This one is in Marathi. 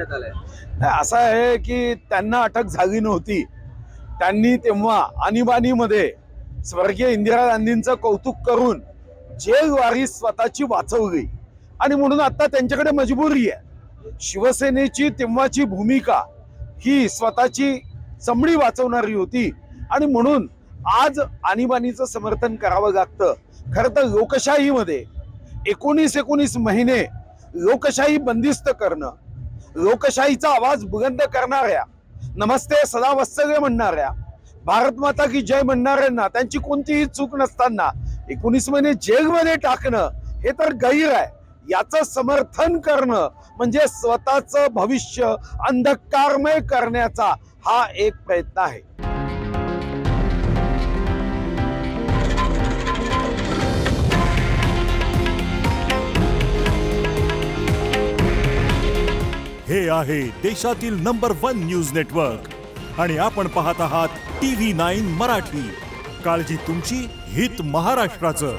असं आहे की त्यांना अटक झाली नव्हती। त्यांनी तेव्हा आणीबाणीमध्ये स्वर्गीय इंदिरा गांधींचं कौतुक करून जेलवारी स्वतःची वाचवली आणि म्हणून आता त्यांच्याकडे मजबुरी आहे। शिवसेनेची तेव्हाची भूमिका ही स्वतःची चमडी वाचवणारी होती आणि म्हणून आज आणीबाणीचं समर्थन करावं लागतं। खरं तर लोकशाहीमध्ये 19 महिने लोकशाही बंदिस्त करणं, लोकशाहीचा आवाज बुलंद करणाऱ्या, नमस्ते सदा वत्सल्य म्हणणाऱ्या, भारत माता की जय म्हणणाऱ्यांना त्यांची कोणतीही चूक नसताना 19 महिने जेलमध्ये टाकणं हे तर गैर आहे। याचं समर्थन करणं म्हणजे स्वतःचं भविष्य अंधकारमय करण्याचा हा एक प्रयत्न आहे। हे आहे देशातील नंबर 1 न्यूज नेटवर्क आणि आपण पाहत आहात TV9 मराठी। काळजी तुमची, हित महाराष्ट्राचं।